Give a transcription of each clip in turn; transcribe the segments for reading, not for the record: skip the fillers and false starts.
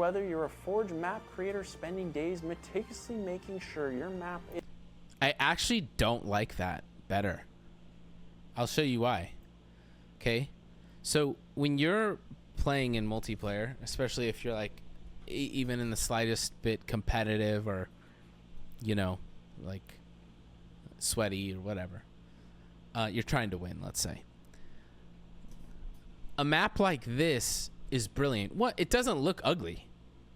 whether you're a Forge map creator spending days meticulously making sure your map is... I actually don't like that better. I'll show you why. Okay? So when you're playing in multiplayer, especially if you're like even in the slightest bit competitive or, you know, like sweaty or whatever, you're trying to win, let's say. A map like this is brilliant. What? It doesn't look ugly,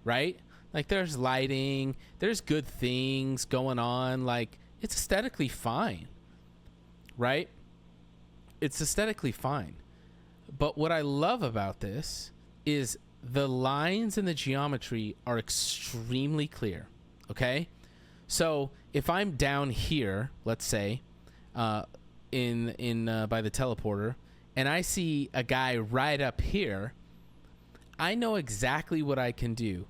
right? Like there's lighting, there's good things going on. Like it's aesthetically fine, right? It's aesthetically fine. But what I love about this is the lines and the geometry are extremely clear. Okay, so if I'm down here, let's say, in by the teleporter, and I see a guy right up here, I know exactly what I can do.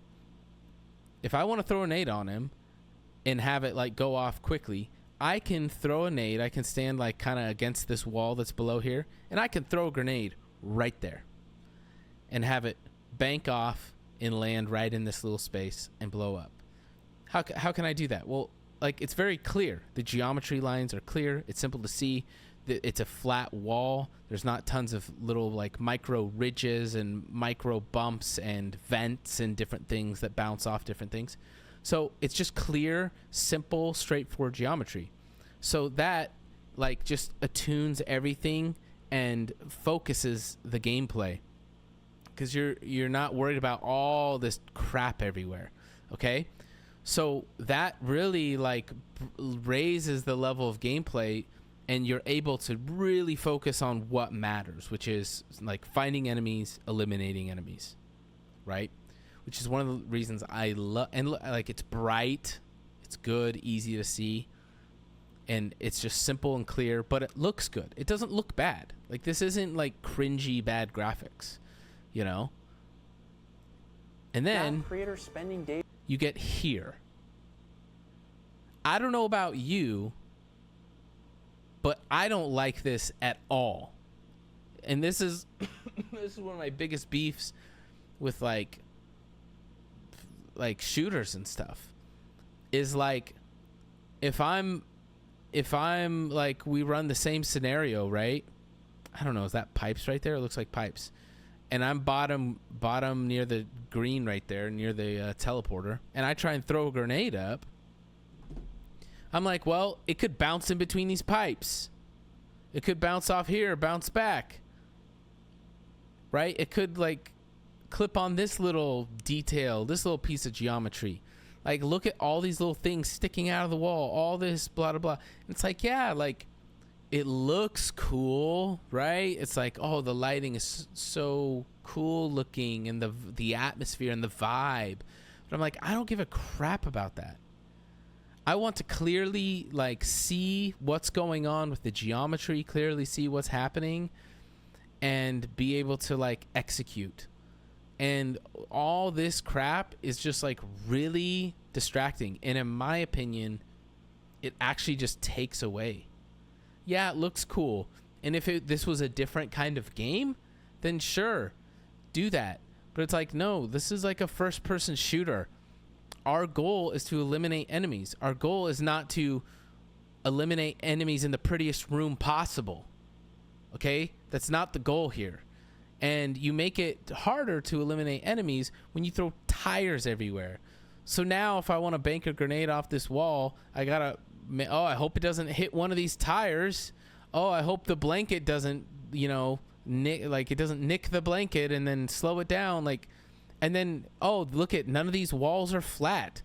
If I want to throw a nade on him and have it like go off quickly, I can throw a nade. I can stand like kind of against this wall that's below here, and I can throw a grenade right there and have it bank off and land right in this little space and blow up. How can I do that? Well, like it's very clear. The geometry lines are clear. It's simple to see. It's a flat wall. There's not tons of little like micro ridges and micro bumps and vents and different things that bounce off different things. So it's just clear, simple, straightforward geometry. So that like just attunes everything and focuses the gameplay, because you're not worried about all this crap everywhere. Okay, so that really like raises the level of gameplay, and you're able to really focus on what matters, which is like finding enemies, eliminating enemies, right? Which is one of the reasons I love, and like it's bright, it's good, easy to see, and it's just simple and clear, but it looks good. It doesn't look bad. Like this isn't like cringy bad graphics, you know? And then creator spending days. You get here. I don't know about you, but I don't like this at all. And this is this is one of my biggest beefs with like shooters and stuff, is like if I'm like, we run the same scenario, right? I don't know, is that pipes right there? It looks like pipes. And I'm bottom near the green right there, near the teleporter, and I try and throw a grenade up. I'm like, well, it could bounce in between these pipes. It could bounce off here, bounce back. Right? It could like clip on this little detail, this little piece of geometry. Like, look at all these little things sticking out of the wall, all this blah, blah, blah. It's like, yeah, like it looks cool, right? It's like, oh, the lighting is so cool looking, and the atmosphere and the vibe. But I'm like, I don't give a crap about that. I want to clearly like see what's going on with the geometry, clearly see what's happening, and be able to like execute. And all this crap is just like really distracting, and in my opinion, it actually just takes away. Yeah, it looks cool, and if this was a different kind of game, then sure, do that. But it's like, no, this is like a first-person shooter. Our goal is to eliminate enemies. Our goal is not to eliminate enemies in the prettiest room possible. Okay? That's not the goal here. And you make it harder to eliminate enemies when you throw tires everywhere. So now if I want to bank a grenade off this wall, I gotta, oh, I hope it doesn't hit one of these tires. Oh, I hope the blanket doesn't, you know, it doesn't nick the blanket and then slow it down. Like, and then, oh, look at, none of these walls are flat.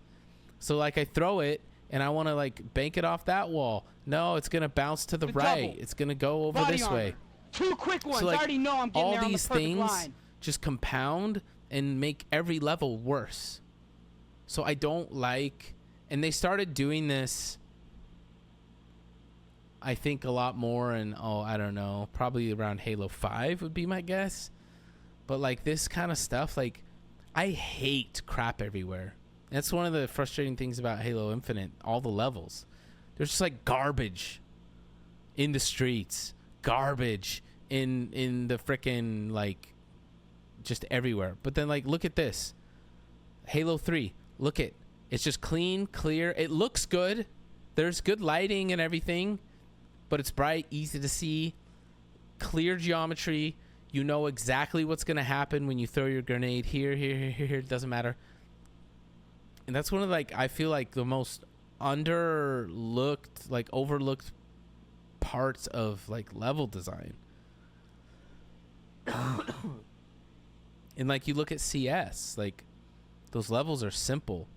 So like I throw it and I want to like bank it off that wall. No, it's going to bounce to the right. Double. It's going to go over Body this armor. way. 2 quick ones. So like, I already know I'm getting all there on these the perfect things line. just compound and make every level worse. So I don't like, and they started doing this, I think, a lot more, and I don't know, probably around Halo 5 would be my guess. But like this kind of stuff, like I hate crap everywhere. That's one of the frustrating things about Halo Infinite, all the levels. There's just like garbage in the streets, garbage in the frickin' like just everywhere. But then like look at this. Halo 3, look it. It's just clean, clear. It looks good. There's good lighting and everything, but it's bright, easy to see, clear geometry. You know exactly what's going to happen when you throw your grenade here, here. It doesn't matter. And that's one of, like, I feel like the most underlooked, like, overlooked parts of, like, level design. And, like, you look at CS, like, those levels are simple.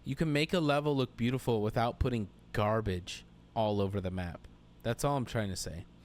You can make a level look beautiful without putting garbage all over the map. That's all I'm trying to say.